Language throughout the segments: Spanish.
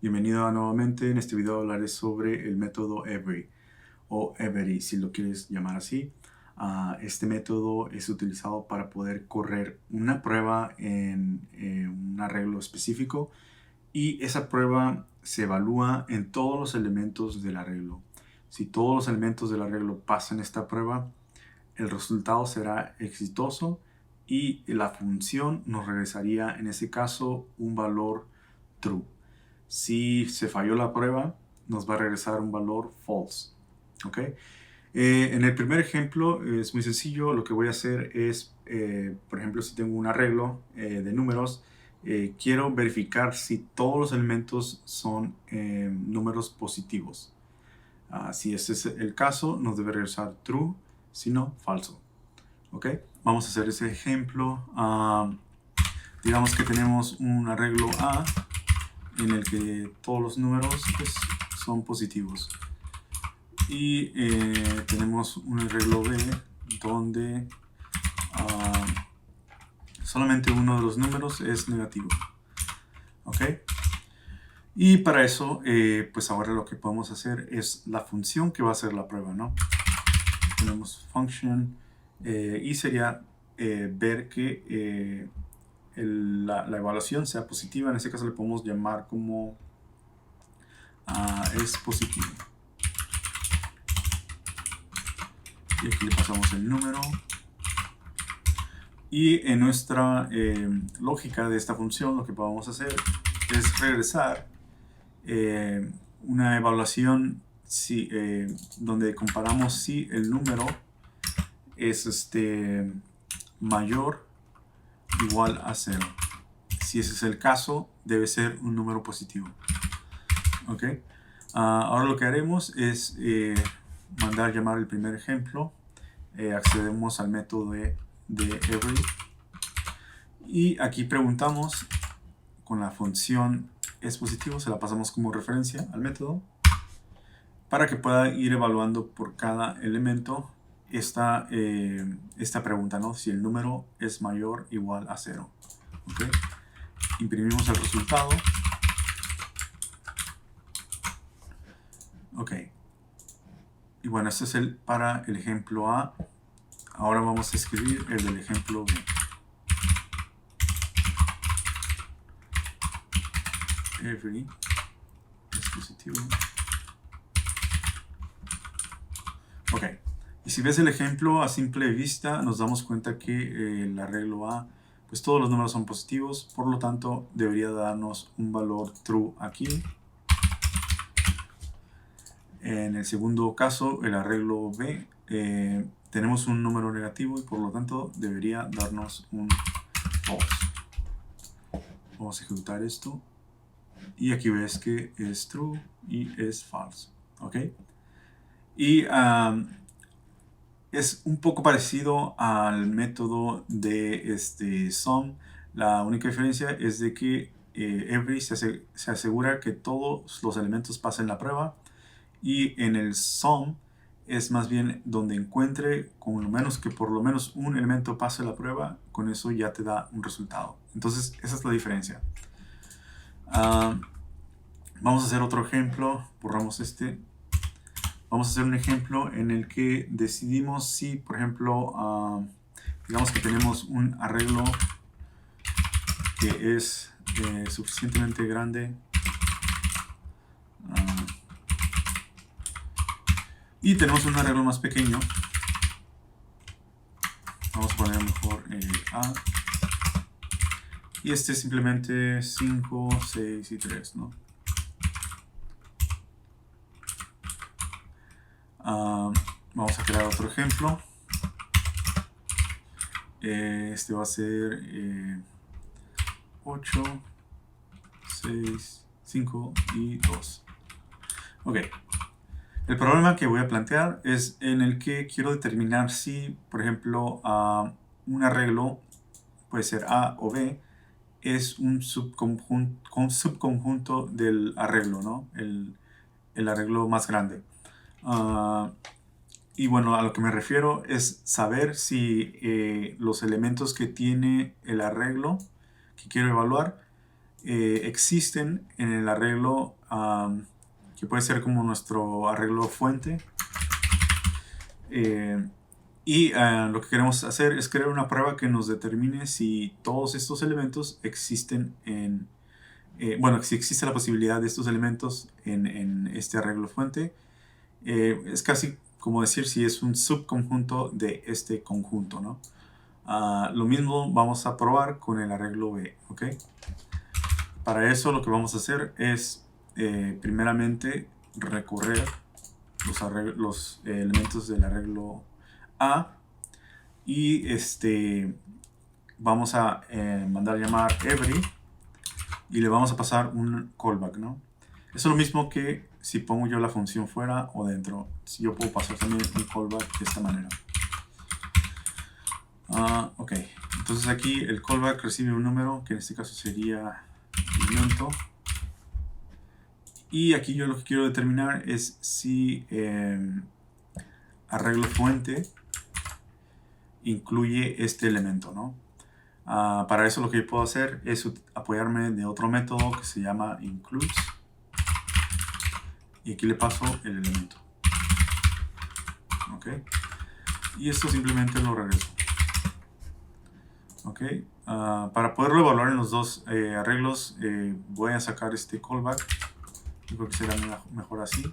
Bienvenido nuevamente. En este video hablaré sobre el método Every o Every, si lo quieres llamar así. Este método es utilizado para poder correr una prueba en un arreglo específico y esa prueba se evalúa en todos los elementos del arreglo. Si todos los elementos del arreglo pasan esta prueba, el resultado será exitoso y la función nos regresaría en ese caso un valor true. Si se falló la prueba, nos va a regresar un valor false. ¿Ok? En el primer ejemplo es muy sencillo. Lo que voy a hacer es, por ejemplo, si tengo un arreglo de números, quiero verificar si todos los elementos son números positivos. Si ese es el caso, nos debe regresar true, si no, falso. ¿Ok? Vamos a hacer ese ejemplo. Digamos que tenemos un arreglo A en el que todos los números pues, son positivos. Y tenemos un arreglo B donde solamente uno de los números es negativo. ¿Ok? Y para eso, pues ahora lo que podemos hacer es la función que va a hacer la prueba, ¿no? Tenemos function y sería ver que la evaluación sea positiva. En este caso le podemos llamar como es positivo. Y aquí le pasamos el número. Y en nuestra lógica de esta función lo que podemos hacer es regresar una evaluación donde comparamos si el número es mayor o igual a 0. Si ese es el caso, debe ser un número positivo. ¿Ok? Ahora lo que haremos es mandar llamar el primer ejemplo. Accedemos al método de Every. Y aquí preguntamos con la función es positivo, se la pasamos como referencia al método para que pueda ir evaluando por cada elemento esta pregunta, ¿no? Si el número es mayor o igual a 0. ¿Okay? Imprimimos el resultado. Ok. Y bueno, este es para el ejemplo A. Ahora vamos a escribir el del ejemplo B. Every es positivo. Ok. Y si ves el ejemplo a simple vista, nos damos cuenta que el arreglo A, pues todos los números son positivos, por lo tanto debería darnos un valor true aquí. En el segundo caso, el arreglo B, tenemos un número negativo y por lo tanto debería darnos un false. Vamos a ejecutar esto y aquí ves que es true y es false. ¿Ok? Y es un poco parecido al método de sum. La única diferencia es de que Every se asegura que todos los elementos pasen la prueba y en el sum es más bien donde encuentre con lo menos que por lo menos un elemento pase la prueba, con eso ya te da un resultado. Entonces esa es la diferencia. Vamos a hacer otro ejemplo, borramos este. Vamos a hacer un ejemplo en el que decidimos si, por ejemplo, digamos que tenemos un arreglo que es suficientemente grande y tenemos un arreglo más pequeño. Vamos a poner mejor A. Y este es simplemente 5, 6 y 3, ¿no? Vamos a crear otro ejemplo. Este va a ser 8, 6, 5 y 2. Ok. El problema que voy a plantear es en el que quiero determinar si, por ejemplo, un arreglo, puede ser A o B, es un subconjunto del arreglo, ¿no? El arreglo más grande. Y bueno, a lo que me refiero es saber si los elementos que tiene el arreglo que quiero evaluar existen en el arreglo que puede ser como nuestro arreglo fuente. Lo que queremos hacer es crear una prueba que nos determine si todos estos elementos existen bueno, si existe la posibilidad de estos elementos en este arreglo fuente. Es casi como decir si es un subconjunto de este conjunto, ¿no? Lo mismo vamos a probar con el arreglo B, ¿ok? Para eso lo que vamos a hacer es primeramente recorrer los elementos del arreglo A y vamos a mandar llamar every y le vamos a pasar un callback, ¿no? Eso es lo mismo que si pongo yo la función fuera o dentro. Si yo puedo pasar también un callback de esta manera. Ok, entonces aquí el callback recibe un número que en este caso sería elemento. Y aquí yo lo que quiero determinar es si arreglo fuente incluye este elemento, ¿no? Para eso lo que yo puedo hacer es apoyarme de otro método que se llama includes. Y aquí le paso el elemento. Ok. Y esto simplemente lo regreso. Ok. Para poderlo evaluar en los dos arreglos, voy a sacar este callback. Yo creo que será mejor así.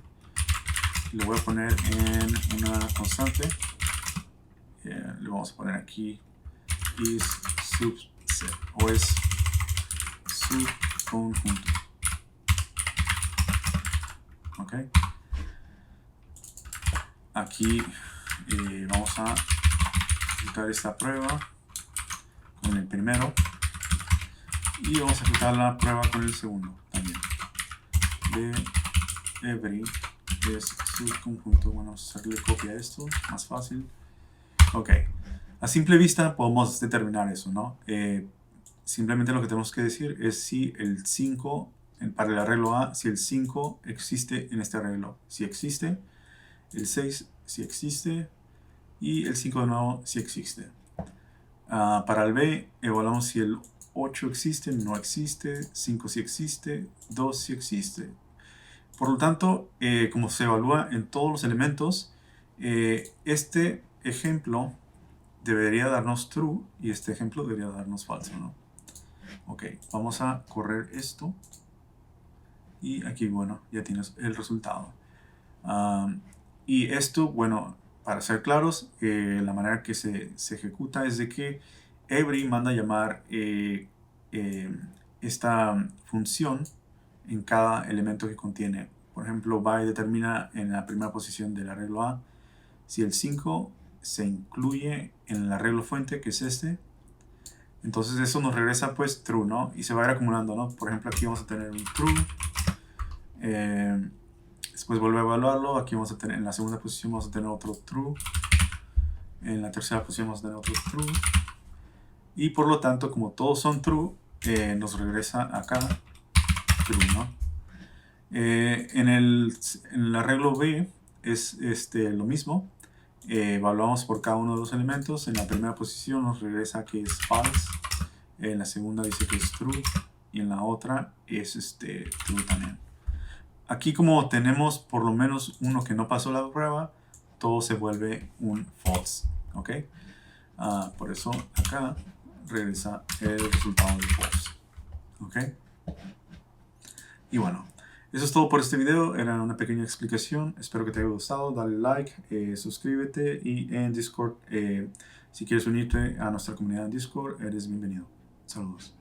Lo voy a poner en una constante. Le vamos a poner aquí is subset o es subconjunto. Ok. Aquí vamos a ejecutar esta prueba con el primero y vamos a ejecutar la prueba con el segundo también. De every es subconjunto. Bueno, vamos a hacerle copia a esto, más fácil. Ok, a simple vista podemos determinar eso, ¿no? Simplemente lo que tenemos que decir es si el 5, para el arreglo A, si el 5 existe en este arreglo. Si existe, el 6 si existe y el 5 de nuevo si existe. Para el B, evaluamos si el 8 existe, no existe, 5 si existe, 2 si existe. Por lo tanto, como se evalúa en todos los elementos, este ejemplo debería darnos true y este ejemplo debería darnos falso, ¿no? Ok, vamos a correr esto y aquí, bueno, ya tienes el resultado. Y esto, bueno, para ser claros, la manera que se ejecuta es de que every manda llamar esta función en cada elemento que contiene. Por ejemplo, by determina en la primera posición del arreglo A si el 5 se incluye en el arreglo fuente, que es este. Entonces eso nos regresa pues true, ¿no? Y se va a ir acumulando, ¿no? Por ejemplo, aquí vamos a tener un true. Después vuelve a evaluarlo. Aquí vamos a tener, en la segunda posición vamos a tener otro true. En la tercera posición vamos a tener otro true. Y por lo tanto, como todos son true, nos regresa acá true, ¿no? En el arreglo B es lo mismo. Evaluamos por cada uno de los elementos. En la primera posición nos regresa que es false. En la segunda dice que es true. Y en la otra es true también. Aquí como tenemos por lo menos uno que no pasó la prueba, todo se vuelve un false. ¿Ok? Por eso acá regresa el resultado de false. ¿Ok? Y bueno, eso es todo por este video. Era una pequeña explicación. Espero que te haya gustado. Dale like, suscríbete y en Discord, si quieres unirte a nuestra comunidad en Discord, eres bienvenido. Saludos.